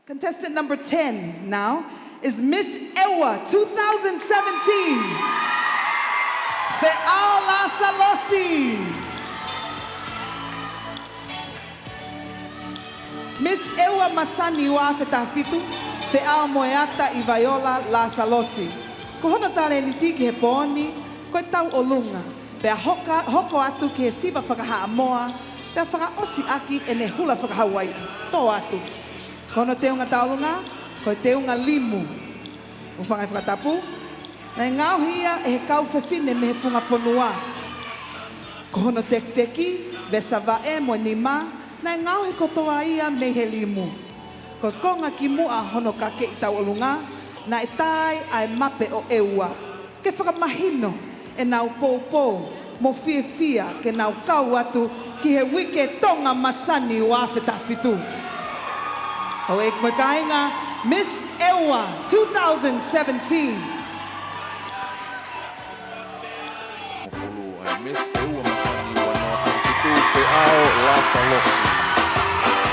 Contestant number 10 now is Miss Ewa 2017. Fe'ala Salosi. Miss Ewa Masani wa Fetafitu, Fe'al Moyata I Viola La Salosi. Kohono tale ni tiki he poni, koe tau olunga. Pea hoko atu ke he siva whakaha amoa, pea whakaosi aki e ne hula whakahawai. Tō atu. Kono te unga taulunga, koe te unga limu. Uwhangai whakatapu. Nei ngau hia e he kau whewhine me he whunga whanua. Kono tek-teki, vesava e mo nima, nei ngau he kotoa ia me he limu. Koe konga ki mua hono kake I taulunga, na e tai ai mape o eua. Ke whakamahino e nau pōpō, mo fia ke nau kau atu ki he wike tonga masani o awhetawhitu. Ho ek mo kainga, Miss Ewa 2017. Miss Ewa Masani wa no Fitu Fe'ao La Salosi.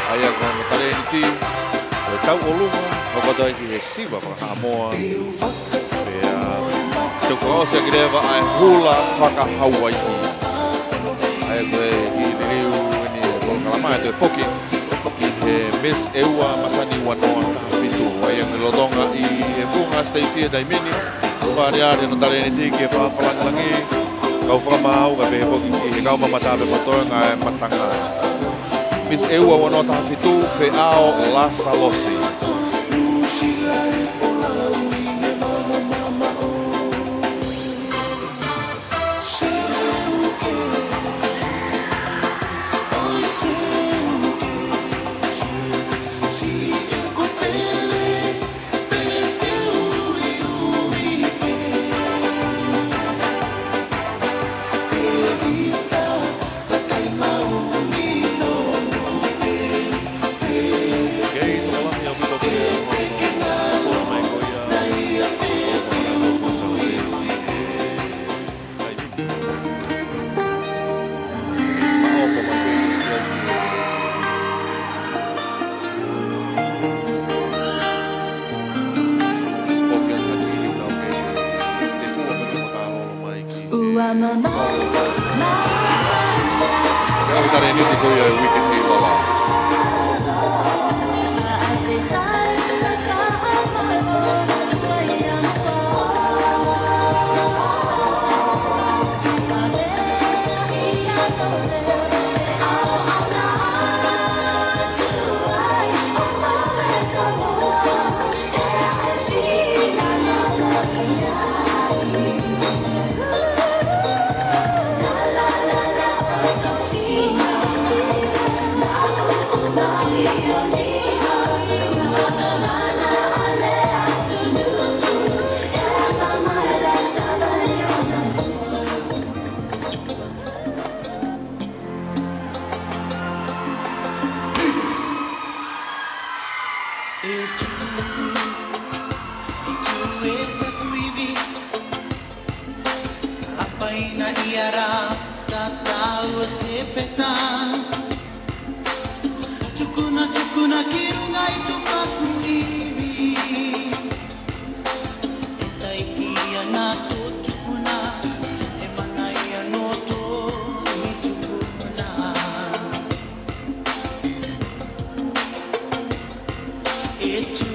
Aia ko me taleni ti, o tau olunga, o kata ki he siva whakahamoa. Pea, te whakaose ki rewa ai hula whakahawai. Aia ko e ki nireu ni e kolkalamai te whoki. Ki he Miss Ewa Masani wa no Fitu. Aia me lotonga I e whunga Stacey e Daimini. Whareare no taleni ti ki e whawhalangi. Kau whakamau ka pehe poki ki he kau mamatape matoe ngā e matanga. Miss Ewa wa no Fitu Fe'ao La Salosi. Kau tare ni te koia e wiki hei wala. Tukuna kirunga itu paku iwi. Taiki anato tukuna, emana ianoto mi tukuna. Itu